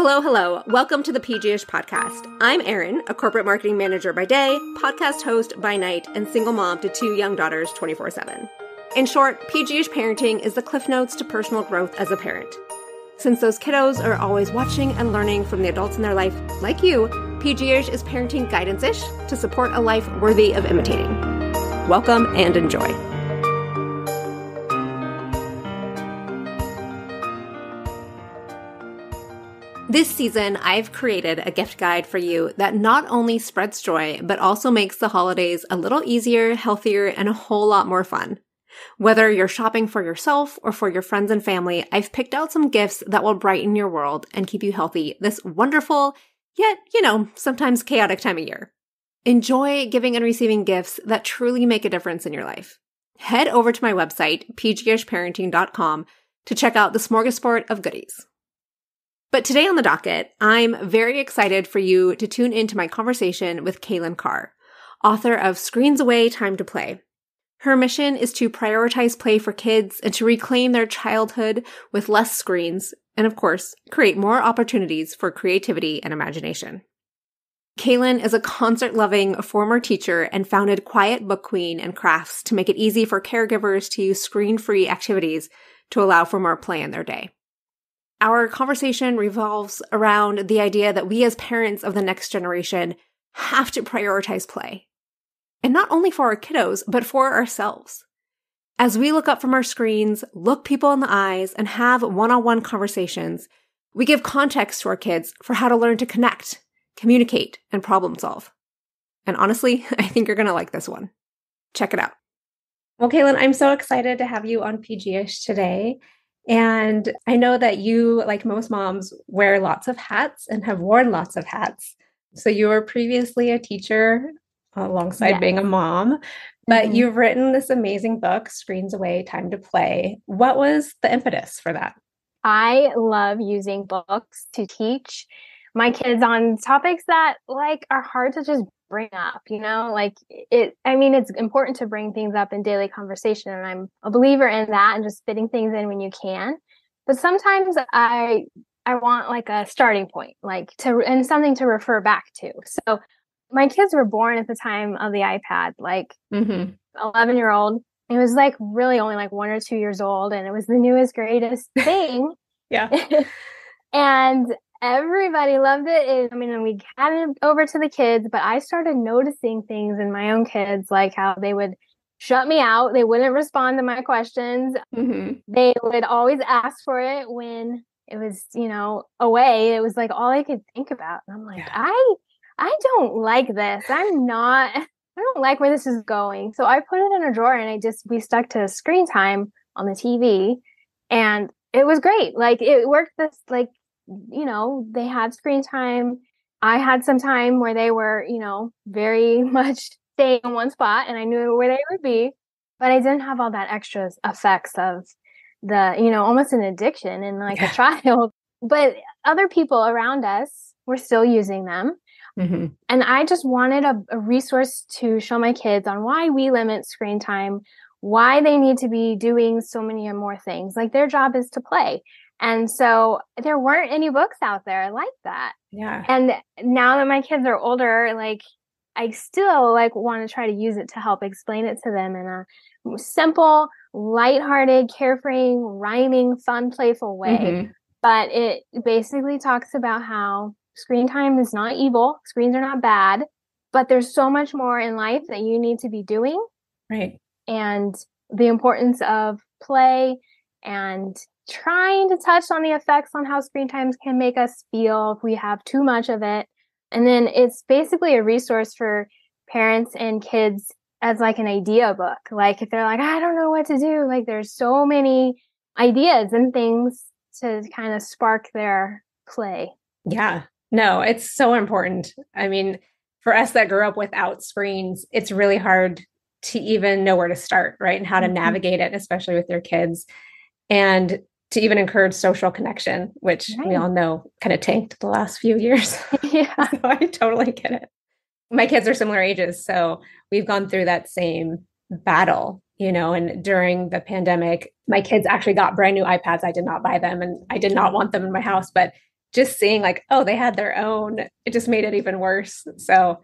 Hello, hello. Welcome to the PG-ish podcast. I'm Erin, a corporate marketing manager by day, podcast host by night, and single mom to 2 young daughters 24/7. In short, PG-ish parenting is the cliff notes to personal growth as a parent. Since those kiddos are always watching and learning from the adults in their life, like you, PG-ish is parenting guidance-ish to support a life worthy of imitating. Welcome and enjoy. This season, I've created a gift guide for you that not only spreads joy, but also makes the holidays a little easier, healthier, and a whole lot more fun. Whether you're shopping for yourself or for your friends and family, I've picked out some gifts that will brighten your world and keep you healthy this wonderful, yet, sometimes chaotic time of year. Enjoy giving and receiving gifts that truly make a difference in your life. Head over to my website, pgishparenting.com, to check out the smorgasbord of goodies. But today on the docket, I'm very excited for you to tune into my conversation with Kailan Carr, author of Screens Away, Time to Play. Her mission is to prioritize play for kids and to reclaim their childhood with less screens, and of course, create more opportunities for creativity and imagination. Kailan is a concert-loving former teacher and founded Quiet Book Queen and Crafts to make it easy for caregivers to use screen-free activities to allow for more play in their day. Our conversation revolves around the idea that we as parents of the next generation have to prioritize play. And not only for our kiddos, but for ourselves. As we look up from our screens, look people in the eyes, and have one-on-one conversations, we give context to our kids for how to learn to connect, communicate, and problem solve. And honestly, I think you're going to like this one. Check it out. Well, Kailan, I'm so excited to have you on PG-ish today. And I know that you, like most moms, wear lots of hats and have worn lots of hats. So you were previously a teacher alongside being a mom, but you've written this amazing book, Screens Away, Time to Play. What was the impetus for that? I love using books to teach my kids on topics that are hard to just bring up, it's important to bring things up in daily conversation. And I'm a believer in that and just fitting things in when you can. But sometimes I want a starting point, and something to refer back to. So my kids were born at the time of the iPad, 11-year-old. It was really only 1 or 2 years old. And it was the newest, greatest thing. Yeah. And everybody loved it. And we had it over to the kids, but I started noticing things in my own kids, like how they would shut me out. They wouldn't respond to my questions. They would always ask for it when it was, away. It was all I could think about. And I'm like, yeah. I don't like this. I don't like where this is going. So I put it in a drawer and we stuck to screen time on the TV, and it was great. It worked they had screen time. I had some time where they were, very much staying in one spot, and I knew where they would be, but I didn't have all that extra effects of the, almost an addiction in a child. But other people around us were still using them. And I just wanted a resource to show my kids on why we limit screen time, why they need to be doing so many more things. Their job is to play. And so there weren't any books out there like that. Yeah. And now that my kids are older, I still want to try to use it to help explain it to them in a simple, lighthearted, carefree, rhyming, fun, playful way. But it basically talks about how screen time is not evil. Screens are not bad, but there's so much more in life that you need to be doing. Right. And the importance of play and trying to touch on the effects on how screen times can make us feel if we have too much of it. And then it's basically a resource for parents and kids as an idea book. If they're I don't know what to do, there's so many ideas and things to kind of spark their play. Yeah, no, it's so important. For us that grew up without screens, it's really hard to even know where to start, right? And how to navigate it, especially with your kids. And to even encourage social connection, which we all know kind of tanked the last few years. Yeah. So I totally get it. My kids are similar ages, so we've gone through that same battle, and during the pandemic, my kids actually got brand new iPads. I did not buy them and I did not want them in my house, but just seeing like, oh, they had their own, it just made it even worse. So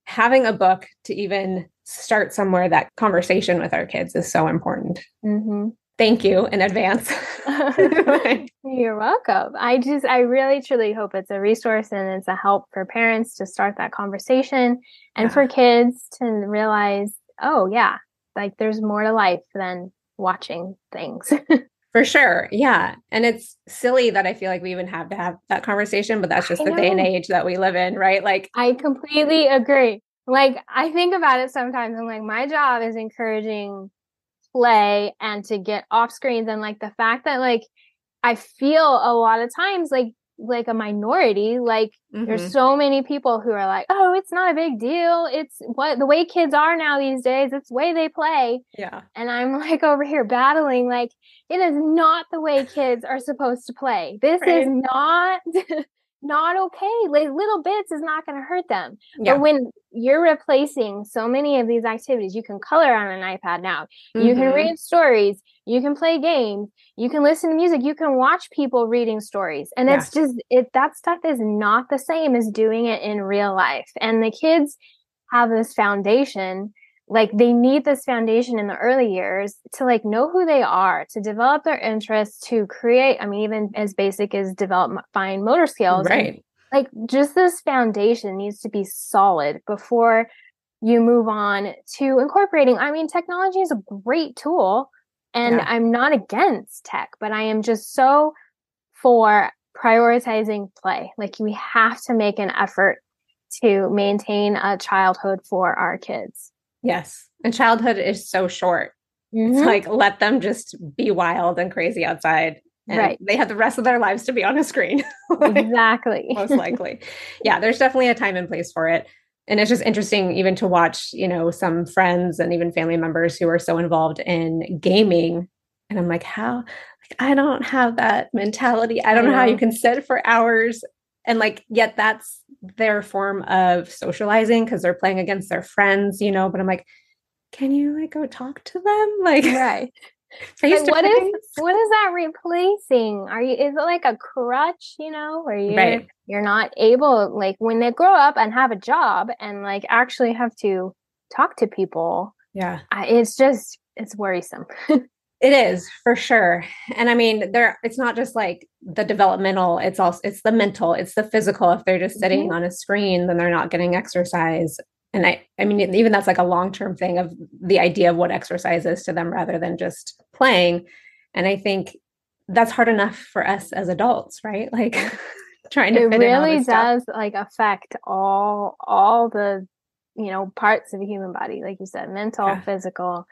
having a book to even start somewhere that conversation with our kids is so important. Mm-hmm. Thank you in advance. You're welcome. I really truly hope it's a resource and it's a help for parents to start that conversation and for kids to realize, oh yeah, like there's more to life than watching things. For sure. Yeah. And it's silly that I feel like we even have to have that conversation, but that's just the day and age that we live in, right? Like, I completely agree. Like, I think about it sometimes and like my job is encouraging play and to get off screens. And like the fact that like I feel a lot of times like a minority, like there's so many people who are like, oh, it's not a big deal. It's what the way kids are now these days. It's the way they play. Yeah. And I'm like over here battling, like it is not the way kids are supposed to play. This is not okay. Like little bits is not going to hurt them. Yeah. But when you're replacing so many of these activities, you can color on an iPad now. You can read stories. You can play games. You can listen to music. You can watch people reading stories. And it's just, that stuff is not the same as doing it in real life. And the kids have this foundation, like they need this foundation in the early years to like know who they are, to develop their interests, to create, I mean, even as basic as develop fine motor skills. Right. And, like just this foundation needs to be solid before you move on to incorporating. I mean, technology is a great tool and I'm not against tech, but I am just so for prioritizing play. Like we have to make an effort to maintain a childhood for our kids. Yes. And childhood is so short. It's like, let them just be wild and crazy outside. And they have the rest of their lives to be on a screen. Exactly. Most likely. Yeah, there's definitely a time and place for it. And it's just interesting even to watch, you know, some friends and even family members who are so involved in gaming. And I'm like, how? Like, I don't have that mentality. I don't know how you can sit for hours. And like, yet that's their form of socializing because they're playing against their friends, you know, but I'm like, can you like go talk to them? Like, like, what is that replacing? Is it like a crutch, you know, where you're not able, like when they grow up and have a job and like actually have to talk to people. Yeah. It's worrisome. It is for sure. And I mean, it's not just like the developmental, it's the mental, it's the physical. If they're just sitting on a screen, then they're not getting exercise. And I mean, even that's like a long-term thing of the idea of what exercise is to them rather than just playing. And I think that's hard enough for us as adults, right? Like trying to fit in all this stuff. It really does like affect all the, you know, parts of the human body. Like you said, mental, physical,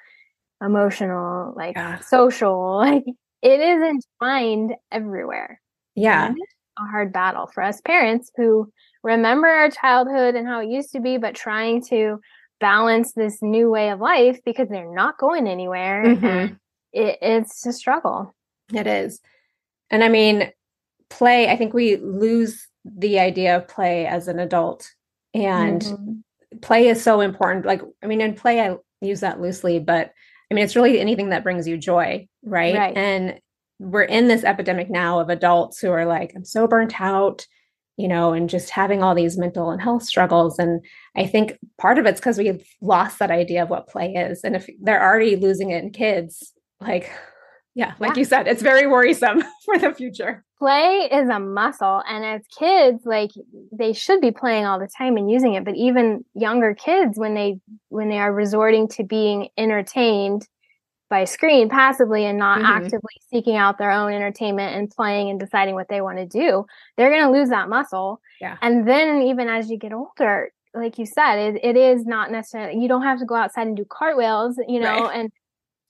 emotional, like social, like it is entwined everywhere. Yeah. And it's a hard battle for us parents who remember our childhood and how it used to be, but trying to balance this new way of life because they're not going anywhere. And it's a struggle. It is. And I mean, play, I think we lose the idea of play as an adult, and play is so important. Like, I mean, in play, I use that loosely, but I mean, it's really anything that brings you joy, right? And we're in this epidemic now of adults who are like, I'm so burnt out, you know, and just having all these mental and health struggles. And I think part of it's because we've lost that idea of what play is. And if they're already losing it in kids, like, like you said, it's very worrisome for the future. Play is a muscle. And as kids, like they should be playing all the time and using it. But even younger kids, when they are resorting to being entertained by screen passively and not actively seeking out their own entertainment and playing and deciding what they want to do, they're going to lose that muscle. Yeah. And then even as you get older, like you said, it is not necessarily, you don't have to go outside and do cartwheels, you know, and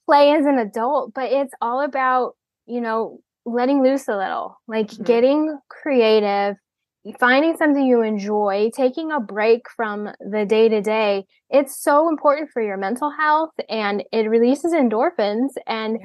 play as an adult, but it's all about, you know, letting loose a little, like getting creative, finding something you enjoy, taking a break from the day to day. It's so important for your mental health, and it releases endorphins and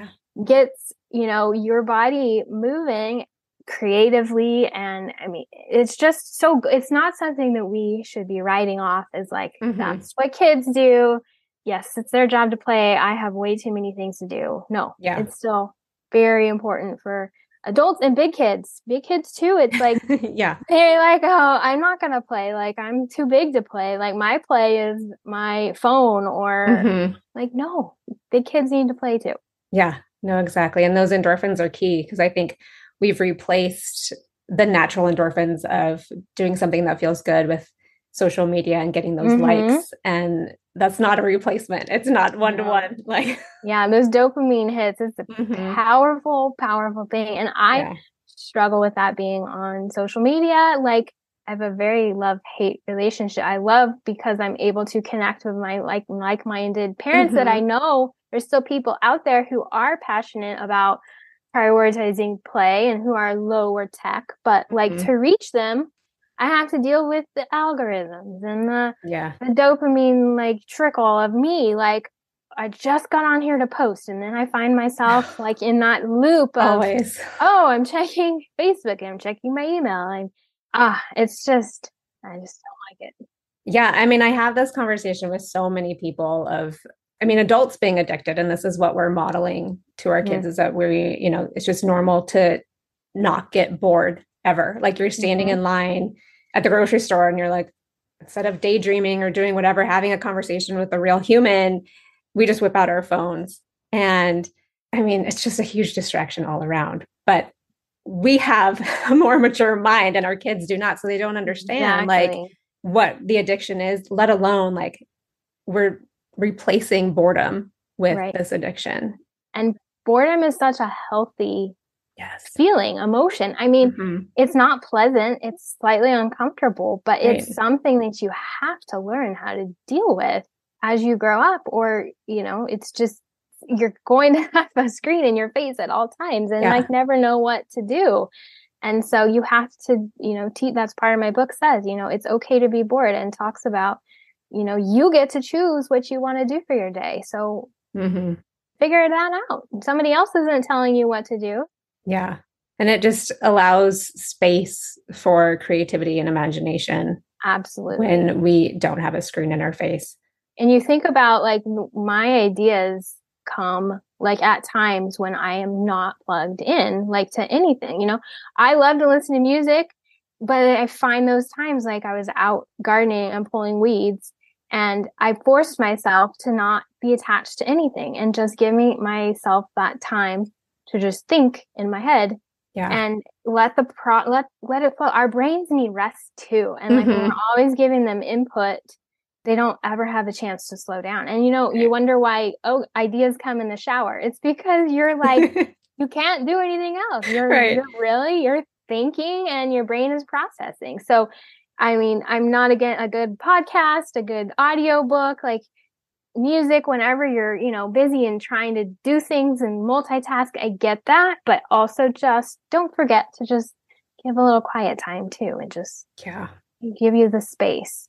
gets, you know, your body moving creatively. And I mean, it's just so, it's not something that we should be writing off as like, that's what kids do. Yes, it's their job to play. I have way too many things to do. No, it's still very important for adults and big kids too. It's like, Yeah. they're like, oh, I'm not going to play. Like, I'm too big to play. Like, my play is my phone or like, no, big kids need to play too. Yeah, no, exactly. And those endorphins are key because I think we've replaced the natural endorphins of doing something that feels good with social media and getting those likes. And that's not a replacement. It's not one to one. Like, yeah, those dopamine hits, it's a powerful, powerful thing. And I struggle with that being on social media. Like, I have a very love-hate relationship. I love because I'm able to connect with my like-minded parents that I know there's still people out there who are passionate about prioritizing play and who are lower tech, but like to reach them, I have to deal with the algorithms and the dopamine like trickle of me. Like, I just got on here to post, and then I find myself like in that loop of always, oh, I'm checking Facebook and I'm checking my email. And it's just, I just don't like it. Yeah. I mean, I have this conversation with so many people adults being addicted, and this is what we're modeling to our kids is that it's just normal to not get bored ever. Like, you're standing in line at the grocery store and you're like, instead of daydreaming or doing whatever, having a conversation with a real human, we just whip out our phones. And I mean, it's just a huge distraction all around, but we have a more mature mind and our kids do not. So they don't understand like what the addiction is, let alone like we're replacing boredom with this addiction. And boredom is such a healthy feeling, emotion. I mean, it's not pleasant. It's slightly uncomfortable, but it's something that you have to learn how to deal with as you grow up, or, it's just, you're going to have a screen in your face at all times and like never know what to do. And so you have to, that's part of my book says, it's okay to be bored, and talks about, you get to choose what you want to do for your day. So figure that out. Somebody else isn't telling you what to do. Yeah. And it just allows space for creativity and imagination. Absolutely. When we don't have a screen in our face. And you think about like my ideas come like at times when I am not plugged in, like to anything, I love to listen to music, but I find those times like I was out gardening and pulling weeds, and I forced myself to not be attached to anything and just give myself that time to just think in my head and let it flow. Our brains need rest too. And like when we're always giving them input, they don't ever have a chance to slow down. And you wonder why, ideas come in the shower. It's because you're like, you can't do anything else. You're thinking and your brain is processing. So, I mean, I'm not against a good podcast, a good audio book, like music, whenever you're, busy and trying to do things and multitask. I get that, but also just don't forget to just give a little quiet time too, and just give you the space.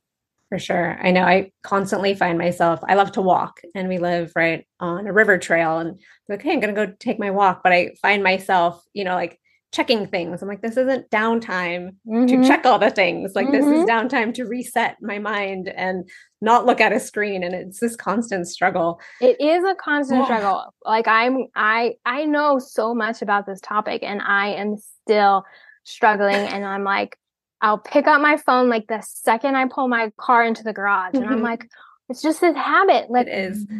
For sure. I know I constantly find myself, I love to walk, and we live right on a river trail, and like, hey, I'm going to go take my walk. But I find myself, like checking things. I'm like, this isn't downtime to check all the things. Like this is downtime to reset my mind and not look at a screen. And it's this constant struggle. It is a constant struggle. Like I know so much about this topic, and I am still struggling. And I'm like, I'll pick up my phone like the second I pull my car into the garage, and I'm like, it's just this habit. Like,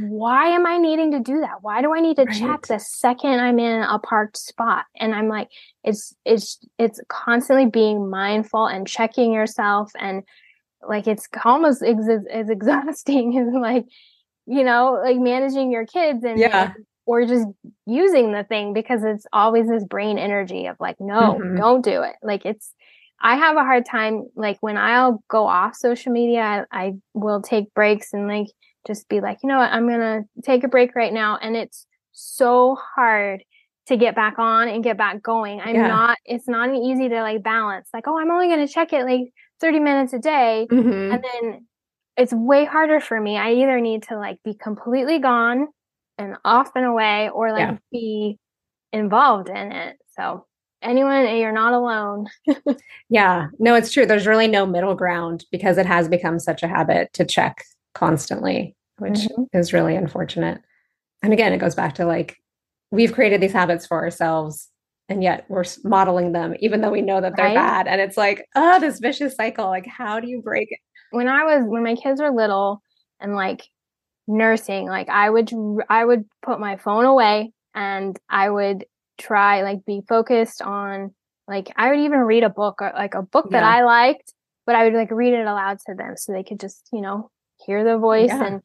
why am I needing to do that? Why do I need to check the second I'm in a parked spot? And I'm like, it's constantly being mindful and checking yourself. And like, it's almost as exhausting as like, like managing your kids or just using the thing, because it's always this brain energy of like, no, don't do it. Like I have a hard time, like when I'll go off social media, I will take breaks and like just be like, you know what, I'm going to take a break right now. And it's so hard to get back on and get back going. It's not easy to like balance, like, oh, I'm only going to check it like 30 minutes a day. And then it's way harder for me. I either need to like be completely gone and off and away, or like be involved in it. So anyone, you're not alone. Yeah, no, it's true. There's really no middle ground, because it has become such a habit to check constantly, which is really unfortunate. And again, it goes back to like, we've created these habits for ourselves and yet we're modeling them, even though we know that they're Right? bad. And it's like, oh, this vicious cycle. Like, how do you break it? When my kids were little and like nursing, like I would put my phone away and I would try like be focused on, like I would even read a book, or like a book that I liked, but I would like read it aloud to them so they could just, hear the voice. And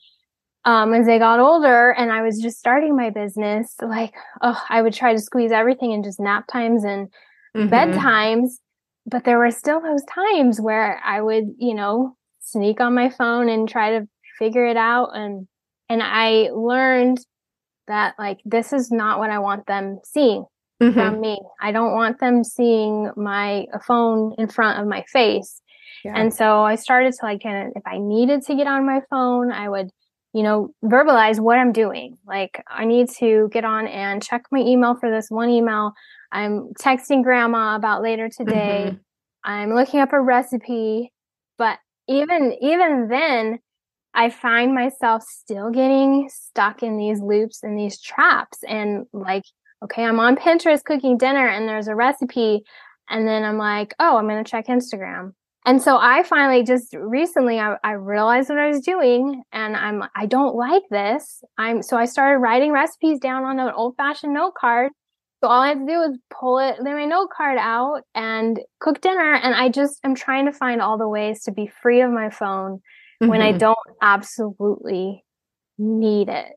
as they got older and I was just starting my business, like, I would try to squeeze everything in just nap times and bedtimes. But there were still those times where I would, sneak on my phone and try to figure it out. And I learned that like, this is not what I want them seeing from me. I don't want them seeing my phone in front of my face. Yeah. And so I started to like, kind of, if I needed to get on my phone, I would, verbalize what I'm doing. Like I need to get on and check my email for this one email. I'm texting grandma about later today. I'm looking up a recipe. But even then, I find myself still getting stuck in these loops and these traps. And like, okay, I'm on Pinterest cooking dinner and there's a recipe. And then I'm like, oh, I'm going to check Instagram. And so I finally just recently, I realized what I was doing and I don't like this. So I started writing recipes down on an old fashioned note card. So all I had to do was pull my note card out and cook dinner. And I'm trying to find all the ways to be free of my phone when I don't absolutely need it,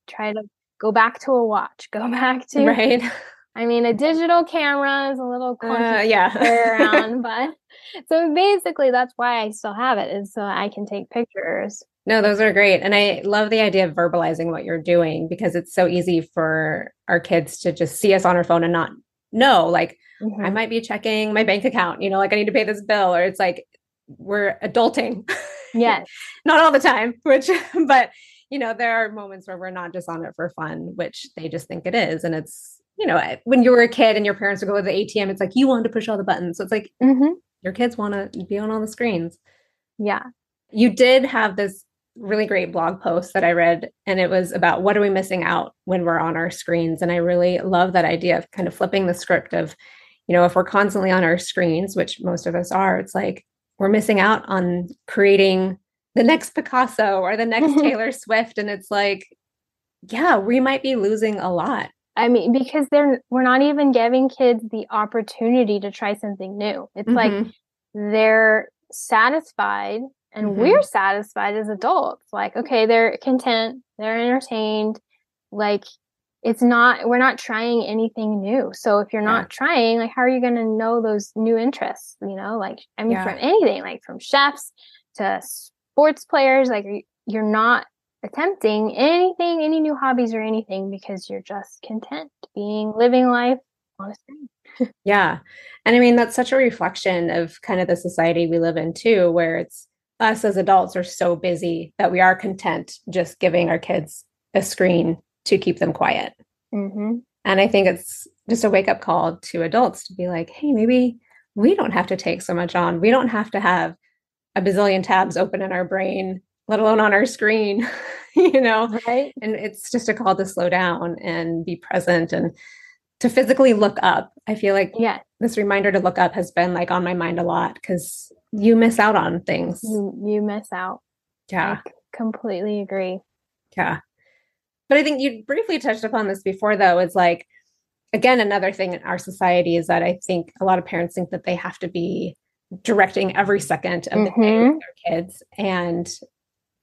try to go back to a watch, go back to, right. I mean, a digital camera is a little clunky to carry around, but so basically that's why I still have it, is so I can take pictures. No, those are great. And I love the idea of verbalizing what you're doing because it's so easy for our kids to just see us on our phone and not know, like, I might be checking my bank account, like I need to pay this bill, or it's like we're adulting. Yes. Not all the time, but there are moments where we're not just on it for fun, which they just think it is. And it's, when you were a kid and your parents would go to the ATM, it's like you wanted to push all the buttons. So it's like your kids want to be on all the screens. Yeah. You did have this really great blog post that I read, and it was about what are we missing out when we're on our screens. And I really love that idea of kind of flipping the script of, if we're constantly on our screens, which most of us are, it's like we're missing out on creating the next Picasso or the next Taylor Swift. And it's like, yeah, we might be losing a lot. I mean, because we're not even giving kids the opportunity to try something new. It's like they're satisfied and we're satisfied as adults. Like, okay, they're content, they're entertained. Like we're not trying anything new. So if you're not trying, like, how are you going to know those new interests? Like, I mean, from anything, like from chefs to sports players, like you're not attempting anything, any new hobbies or anything, because you're just content living life on a screen. Yeah. And I mean, that's such a reflection of kind of the society we live in too, where it's us as adults are so busy that we are content just giving our kids a screen to keep them quiet. And I think it's just a wake up call to adults to be like, hey, maybe we don't have to take so much on. We don't have to have a bazillion tabs open in our brain, let alone on our screen, Right. And it's just a call to slow down and be present and to physically look up. I feel like this reminder to look up has been like on my mind a lot because you miss out on things. You miss out. Yeah. I completely agree. Yeah. But I think you briefly touched upon this before, though. It's like, again, another thing in our society is that I think a lot of parents think that they have to be directing every second of the day with their kids. And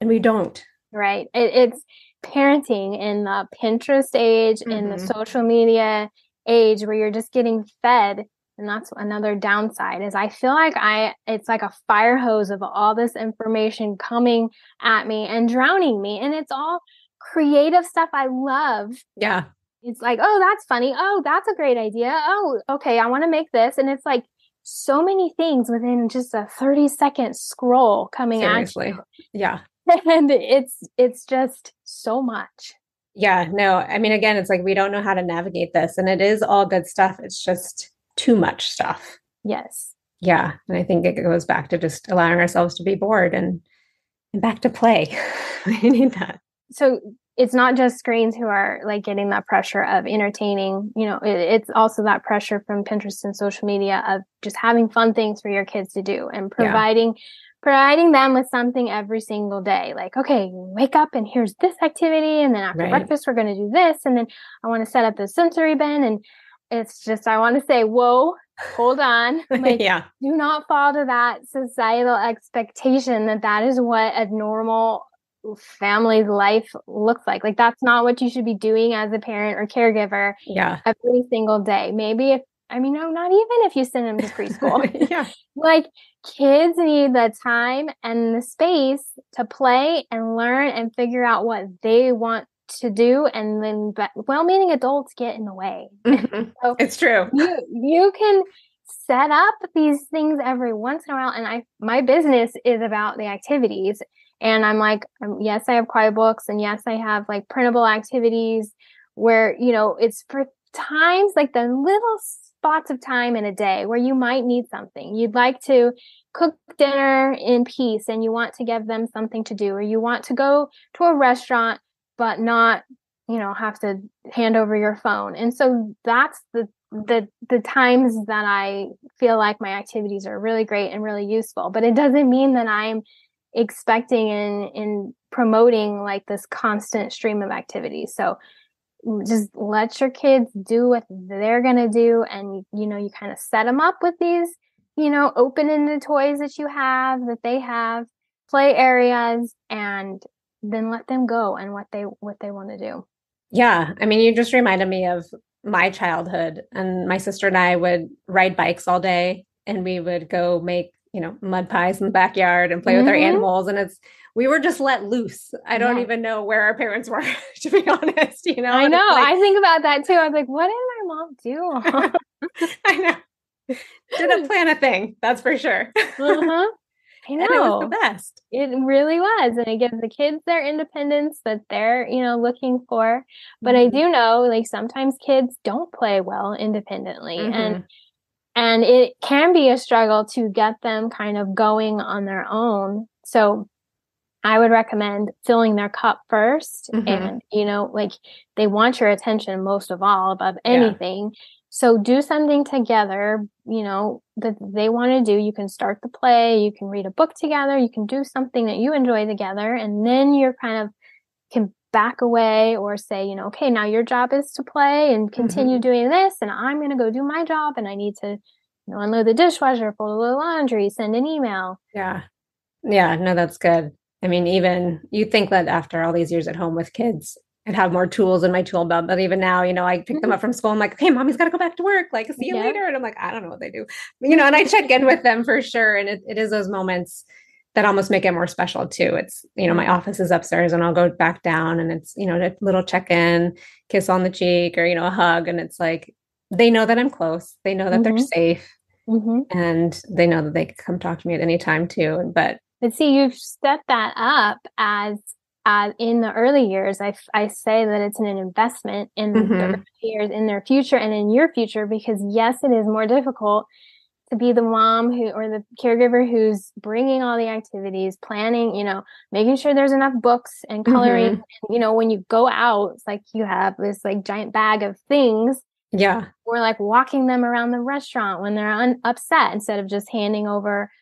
we don't. Right. It's parenting in the Pinterest age, in the social media age, where you're just getting fed. And that's another downside, is I feel like it's like a fire hose of all this information coming at me and drowning me. And it's all creative stuff I love. Yeah. It's like, oh, that's funny. Oh, that's a great idea. Oh, okay, I want to make this. And it's like so many things within just a 30-second scroll coming at you. Yeah. And it's just so much. Yeah, no, I mean, again, it's like, we don't know how to navigate this, and it is all good stuff. It's just too much stuff. Yes. Yeah. And I think it goes back to just allowing ourselves to be bored and back to play. We need that. So it's not just screens who are like getting that pressure of entertaining, it's also that pressure from Pinterest and social media of just having fun things for your kids to do and providing them with something every single day. Like, okay, wake up and here's this activity. And then after breakfast, we're going to do this. And then I want to set up the sensory bin. And it's just, I want to say, whoa, hold on. Like, do not fall to that societal expectation that is what a normal family's life looks like. Like, that's not what you should be doing as a parent or caregiver every single day. Maybe not even if you send them to preschool. Like, kids need the time and the space to play and learn and figure out what they want to do. And then well-meaning adults get in the way. So it's true. You can set up these things every once in a while. And my business is about the activities. And I'm like, yes, I have quiet books. And yes, I have like printable activities where, it's for times like the little spots of time in a day where you might need something. You'd like to cook dinner in peace and you want to give them something to do, or you want to go to a restaurant, but not, have to hand over your phone. And so that's the times that I feel like my activities are really great and really useful, but it doesn't mean that I'm expecting and promoting like this constant stream of activities. So just let your kids do what they're going to do. And, you kind of set them up with these, open-ended toys that they have, play areas, and then let them go and what they want to do. Yeah. I mean, you just reminded me of my childhood, and my sister and I would ride bikes all day, and we would go make mud pies in the backyard and play with our animals. And we were just let loose. I don't even know where our parents were, to be honest, I know. Like, I think about that too. I was like, what did my mom do? I know. Didn't plan a thing. That's for sure. I know. And it was the best. It really was. And it gives the kids their independence that they're, looking for. But I do know, like, sometimes kids don't play well independently. And it can be a struggle to get them kind of going on their own. So I would recommend filling their cup first. And, like, they want your attention most of all above anything. So do something together, that they want to do. You can start the play, you can read a book together, you can do something that you enjoy together. And then you're kind of can back away or say, okay, now your job is to play and continue doing this. And I'm going to go do my job. And I need to, unload the dishwasher, fold the laundry, send an email. Yeah. Yeah. No, that's good. I mean, even you think that after all these years at home with kids, I'd have more tools in my tool belt. But even now, I pick them up from school. I'm like, okay, mommy's got to go back to work. Like, see you later. And I'm like, I don't know what they do, and I check in with them for sure. And it is those moments that almost make it more special too. It's, my office is upstairs and I'll go back down, and it's, a little check-in, kiss on the cheek, or, a hug. And it's like, they know that I'm close. They know that they're safe, and they know that they can come talk to me at any time too. But see, you've set that up as in the early years. I say that it's an investment in the early years, in their future and in your future, because yes, it is more difficult to be the mom or the caregiver who's bringing all the activities, planning, making sure there's enough books and coloring. And, when you go out, it's like you have this like giant bag of things. Yeah. Or like walking them around the restaurant when they're upset, instead of just handing over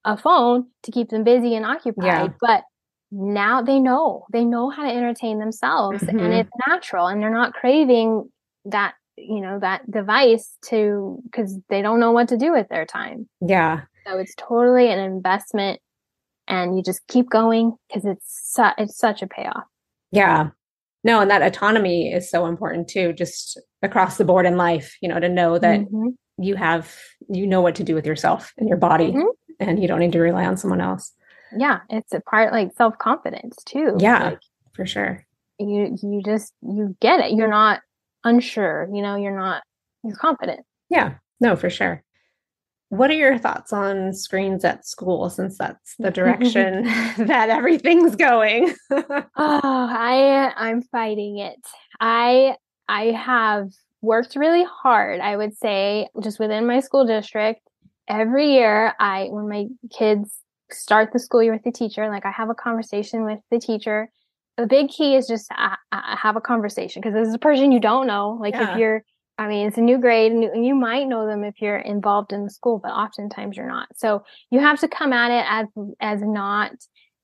a phone to keep them busy and occupied. Yeah. But now they know how to entertain themselves, and it's natural, and they're not craving that, that device because they don't know what to do with their time. Yeah. So it's totally an investment, and you just keep going because it's such a payoff. Yeah. No, and that autonomy is so important too, just across the board in life, to know that you know what to do with yourself and your body, and you don't need to rely on someone else. Yeah. It's a part like self-confidence too. Yeah, like, for sure. You get it. You're not unsure, you're confident. Yeah, no, for sure. What are your thoughts on screens at school, since that's the direction that everything's going? I'm fighting it. I have worked really hard, I would say, just within my school district. Every year, when my kids start the school year with the teacher, like I have a conversation with the teacher the big key is just to have a conversation, because this is a person you don't know. Like if you're, I mean, it's a new grade and you might know them if you're involved in the school, but oftentimes you're not. So you have to come at it as not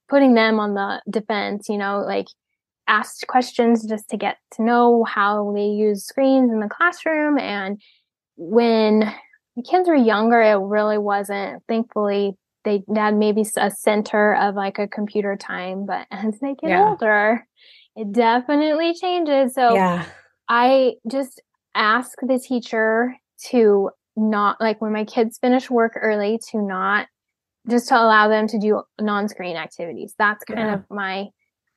putting them on the defense, you know, like ask questions just to get to know how they use screens in the classroom. And when the kids were younger, it really wasn't, thankfully, they had maybe a center of like a computer time, but as they get older, it definitely changes. So I just ask the teacher to not, like when my kids finish work early, to not just to allow them to do non-screen activities. That's kind of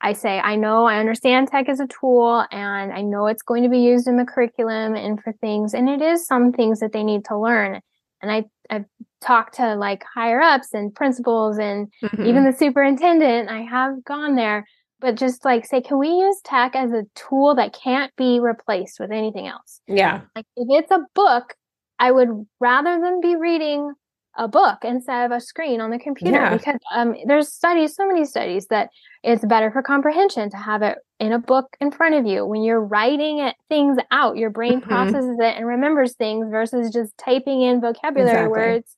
I say, I understand tech is a tool and I know it's going to be used in the curriculum and for things, and it is some things that they need to learn. And I've talked to like higher ups and principals and even the superintendent. I have gone there, but just like say, can we use tech as a tool that can't be replaced with anything else? Yeah. Like if it's a book, I would rather them be reading a book instead of a screen on the computer, because there's so many studies that it's better for comprehension to have it in a book in front of you. When you're writing things out, your brain processes it and remembers things versus just typing in vocabulary words.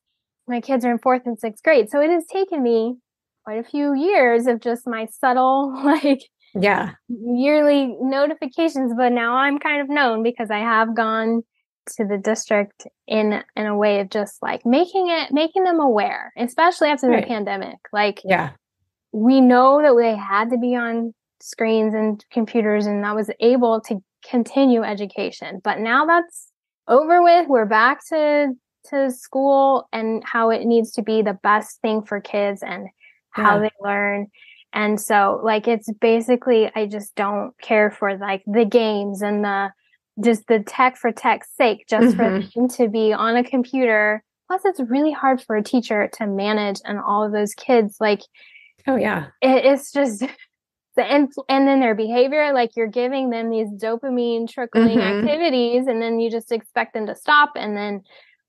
My kids are in 4th and 6th grade. So it has taken me quite a few years of just my subtle, like yearly notifications. But now I'm kind of known because I have gone to the district in a way of just like making them aware, especially after the pandemic. Like, we know that they had to be on screens and computers, and that was able to continue education. But now that's over with. We're back to school and how it needs to be the best thing for kids and how they learn. And so like, it's basically, I just don't care for like the games and just the tech for tech's sake, just for them to be on a computer. Plus it's really hard for a teacher to manage and all of those kids. Like, it's just, and then their behavior, like you're giving them these dopamine trickling activities, and then you just expect them to stop and then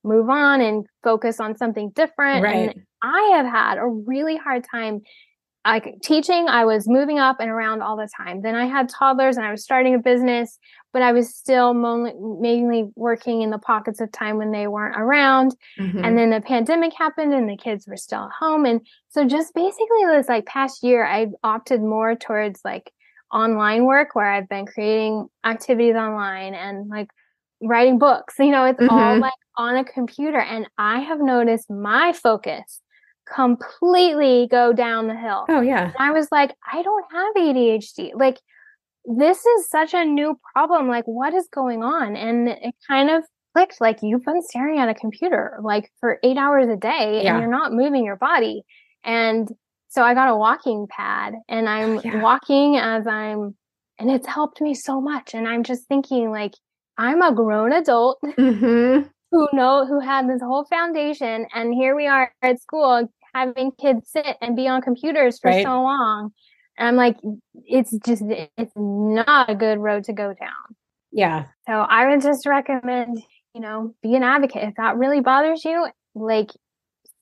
move on and focus on something different. And I have had a really hard time teaching. I was moving up and around all the time. Then I had toddlers and I was starting a business, but I was still mainly working in the pockets of time when they weren't around. And then the pandemic happened and the kids were still at home. And so just basically this like past year, I've opted more towards like online work, where I've been creating activities online and like writing books. You know, it's all like on a computer. And I have noticed my focus completely go down the hill. And I was like, I don't have ADHD. Like, this is such a new problem. Like, what is going on? And it kind of clicked, like, you've been staring at a computer like for 8 hours a day and you're not moving your body. And so I got a walking pad and I'm walking and it's helped me so much. And I'm just thinking, like, I'm a grown adult who had this whole foundation, and here we are at school having kids sit and be on computers for so long. And I'm like, it's not a good road to go down. So I would just recommend, be an advocate. If that really bothers you, like,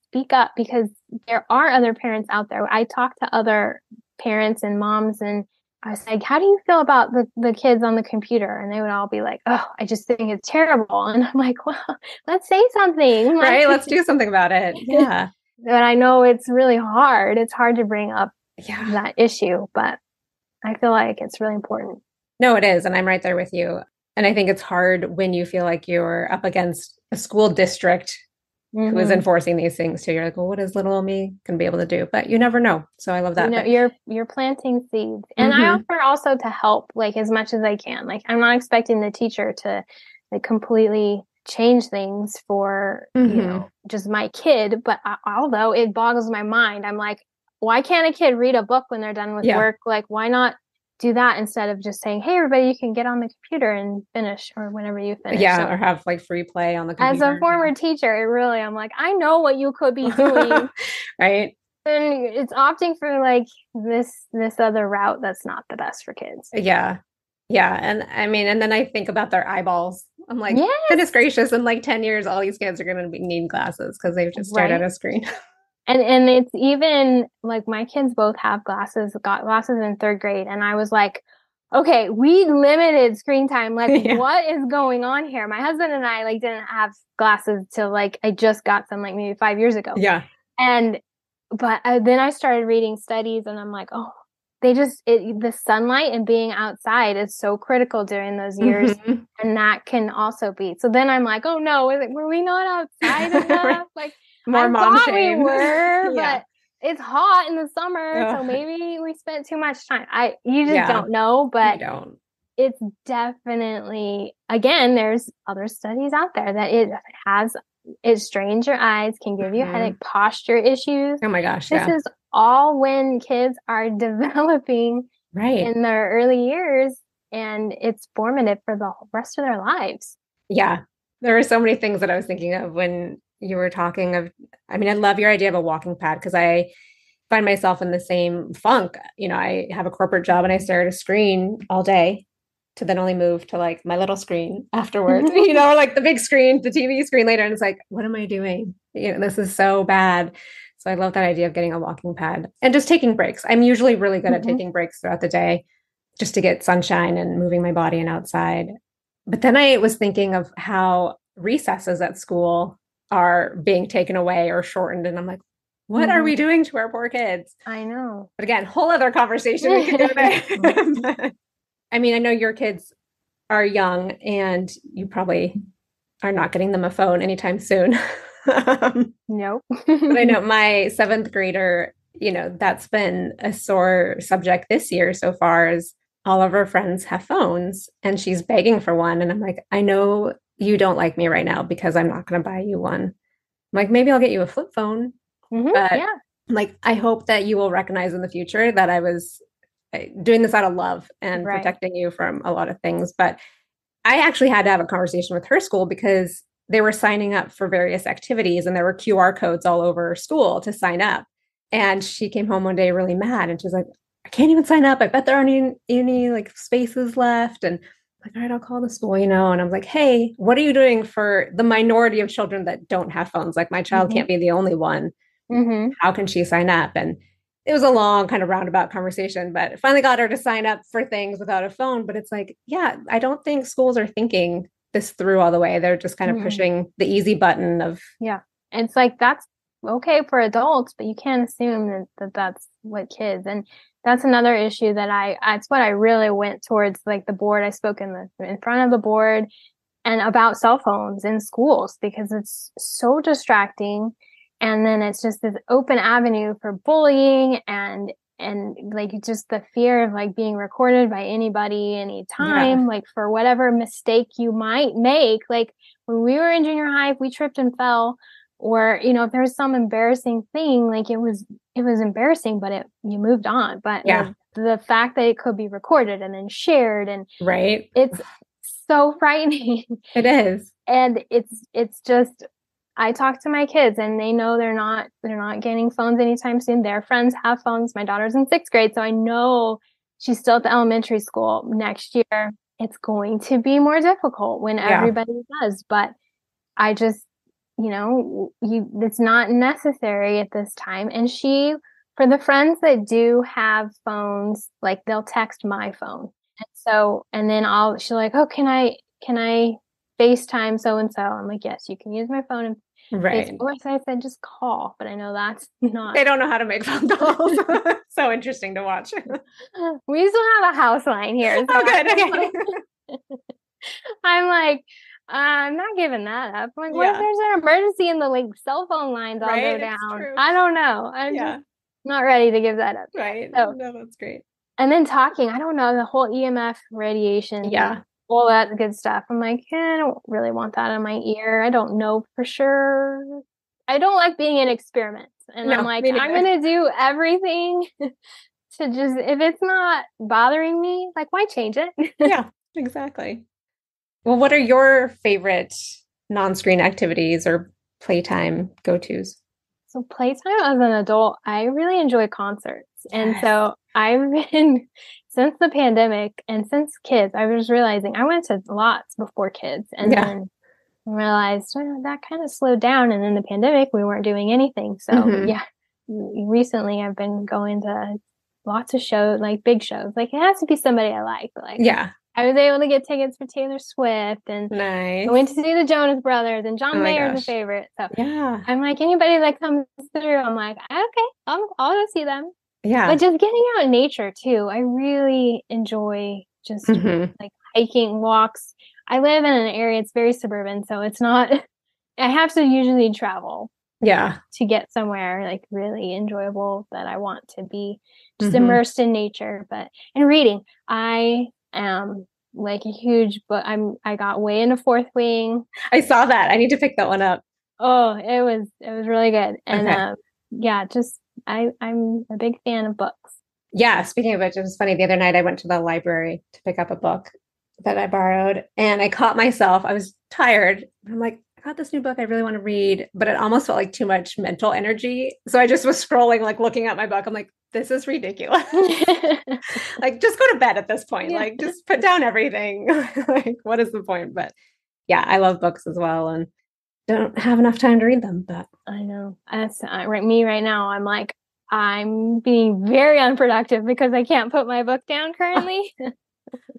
speak up, because there are other parents out there. I talk to other parents and moms, and I was like, how do you feel about the kids on the computer? And they would all be like, oh, I just think it's terrible. And I'm like, well, let's say something. Right. Let's do something about it. Yeah. But I know it's really hard. It's hard to bring up that issue, but I feel like it's really important. No, it is. And I'm right there with you. And I think it's hard when you feel like you're up against a school district who is enforcing these things too. You're like, well, what is little me can be able to do? But you never know. So I love that. You're planting seeds. And I offer also to help, like, as much as I can. Like, I'm not expecting the teacher to like completely change things for, just my kid. But although it boggles my mind, I'm like, why can't a kid read a book when they're done with work? Like, why not do that instead of just saying, hey, everybody, you can get on the computer and finish, or whenever you finish. Yeah, so, or have like free play on the computer. As a former teacher, I'm like, I know what you could be doing. Right. And it's opting for like this other route that's not the best for kids. Yeah. Yeah. And I mean, and then I think about their eyeballs. I'm like, goodness gracious, in like 10 years, all these kids are going to be needing glasses because they've just stared at a screen. And it's even like my kids both have got glasses in third grade. And I was like, okay, we limited screen time. Like, what is going on here? My husband and I like didn't have glasses till like I just got them like maybe 5 years ago. Yeah. But then I started reading studies and I'm like, oh, the sunlight and being outside is so critical during those years. Mm-hmm. And that can also be. So then I'm like, oh no, were we not outside enough? Right. Like, more mom shame. We were, but it's hot in the summer. So maybe we spent too much time. You just don't know, but it's definitely, again, there's other studies out there that it strains your eyes, can give you headache, posture issues. Oh my gosh. This is all when kids are developing in their early years, and it's formative for the rest of their lives. Yeah. There were so many things that I was thinking of when you were talking of, I mean, I love your idea of a walking pad because I find myself in the same funk. You know, I have a corporate job and I stare at a screen all day to then only move to like my little screen afterwards, you know, like the big screen, the TV screen later. And it's like, what am I doing? You know, this is so bad. So I love that idea of getting a walking pad and just taking breaks. I'm usually really good at taking breaks throughout the day just to get sunshine and moving my body and outside. But then I was thinking of how recesses at school are being taken away or shortened. And I'm like, what are we doing to our poor kids? I know. But again, whole other conversation we could go there. I mean, I know your kids are young and you probably are not getting them a phone anytime soon. Nope. But I know my 7th grader, you know, that's been a sore subject this year so far as all of her friends have phones and she's begging for one. And I'm like, I know you don't like me right now because I'm not going to buy you one. I'm like, maybe I'll get you a flip phone. But like, I hope that you will recognize in the future that I was doing this out of love and protecting you from a lot of things. But I actually had to have a conversation with her school because they were signing up for various activities and there were QR codes all over school to sign up. And she came home one day really mad and she's like, I can't even sign up. I bet there aren't any like spaces left. And I'm like, all right, I'll call the school, you know. And I'm like, hey, what are you doing for the minority of children that don't have phones? Like my child can't be the only one. How can she sign up? And it was a long kind of roundabout conversation, but finally got her to sign up for things without a phone. But it's like, yeah, I don't think schools are thinking this through all the way. They're just kind of pushing the easy button of. Yeah. And it's like, that's okay for adults, but you can't assume that that's what kids. And that's another issue that it's what I really went towards, like the board. I spoke in front of the board and about cell phones in schools because it's so distracting. And then it's just this open avenue for bullying and like just the fear of like being recorded by anybody anytime, like for whatever mistake you might make. Like when we were in junior high, if we tripped and fell, or, you know, if there was some embarrassing thing, like it was embarrassing, but you moved on. But the fact that it could be recorded and then shared and it's so frightening. It is. And it's just, I talk to my kids and they know they're not getting phones anytime soon. Their friends have phones. My daughter's in 6th grade, so I know she's still at the elementary school. Next year, it's going to be more difficult when everybody does. But I just, you know, it's not necessary at this time. And for the friends that do have phones, like they'll text my phone. And so, and then she's like, oh, can I FaceTime so-and-so? I'm like, yes, you can use my phone. And of course, I said just call, but I know that's not. They don't know how to make phone calls. So interesting to watch. We still have a house line here. So good. Okay. I'm like, I'm not giving that up. I'm like, what if there's an emergency and the like cell phone lines all go down? I don't know. I'm just not ready to give that up. Right. So, no, that's great. And then talking, I don't know, the whole EMF radiation. Yeah. All that good stuff. I'm like, I don't really want that in my ear. I don't know for sure. I don't like being in experiments. And I'm like, I'm going to do everything to just, if it's not bothering me, like, why change it? Yeah, exactly. Well, what are your favorite non-screen activities or playtime go-tos? So playtime as an adult, I really enjoy concerts. And so I've been, since the pandemic and since kids, I was realizing I went to lots before kids and then realized that kind of slowed down. And in the pandemic, we weren't doing anything. So recently I've been going to lots of shows, like big shows. Like it has to be somebody I like, but like Yeah. I was able to get tickets for Taylor Swift, and Nice. I went to see the Jonas Brothers, and John Oh my Mayer's a gosh. favorite. So Yeah. I'm like, anybody that comes through, I'm like, okay, I'll go see them. Yeah. But just getting out in nature too, I really enjoy just like hiking, walks. I live in an area, it's very suburban, so it's not, I have to usually travel to get somewhere like really enjoyable that I want to be just immersed in nature. And reading, I am like a huge book. I got way into Fourth Wing. I saw that. I need to pick that one up. Oh, it was really good. And Okay. yeah, just I'm a big fan of books. Yeah, speaking of which, it was funny. The other night I went to the library to pick up a book that I borrowed, and I caught myself. I was tired. I'm like, I got this new book I really want to read, but it almost felt like too much mental energy. So I just was scrolling, like looking at my book. I'm like, this is ridiculous. Like, just go to bed at this point. Like, just put down everything. Like, what is the point? But yeah, I love books as well, and don't have enough time to read them. But I know that's me right now. I'm like, I'm being very unproductive because I can't put my book down currently.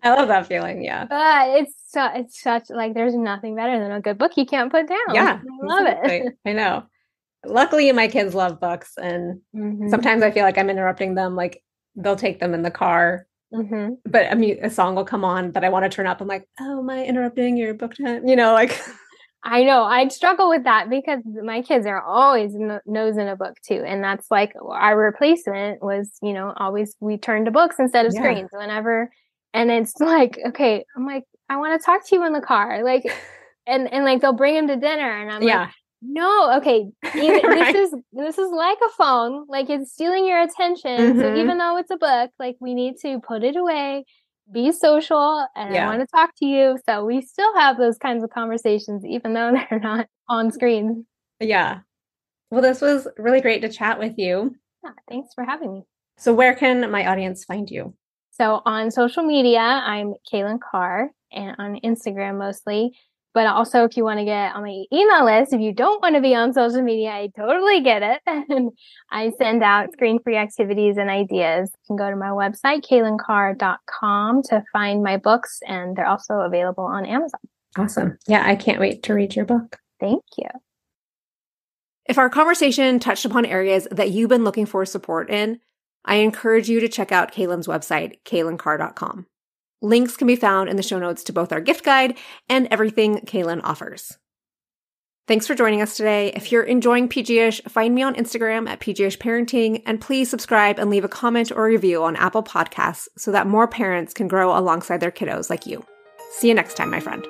I love that feeling. Yeah. But it's such like there's nothing better than a good book you can't put down. Yeah. I love it. I know. Luckily, my kids love books, and sometimes I feel like I'm interrupting them. Like they'll take them in the car, but a song will come on that I want to turn up. I'm like, oh, am I interrupting your book time? Like. I know I'd struggle with that because my kids are always nose in a book too. And that's like our replacement was, always we turn to books instead of screens whenever. And it's like, okay, I'm like, I want to talk to you in the car. Like, and like they'll bring him to dinner and I'm like, no, okay. Right. This is like a phone, like it's stealing your attention. So even though it's a book, like we need to put it away. Be social, and I want to talk to you. So we still have those kinds of conversations, even though they're not on screen. Yeah. Well, this was really great to chat with you. Yeah, thanks for having me. So where can my audience find you? So on social media, I'm Kailan Carr, and on Instagram mostly. But also, if you want to get on my email list, if you don't want to be on social media, I totally get it. And I send out screen-free activities and ideas. You can go to my website, kailancarr.com, to find my books, and they're also available on Amazon. Awesome. Yeah, I can't wait to read your book. Thank you. If our conversation touched upon areas that you've been looking for support in, I encourage you to check out Kailan's website, kailancarr.com. Links can be found in the show notes to both our gift guide and everything Kailan offers. Thanks for joining us today. If you're enjoying PGish, find me on Instagram at PGish Parenting, and please subscribe and leave a comment or review on Apple Podcasts so that more parents can grow alongside their kiddos like you. See you next time, my friend.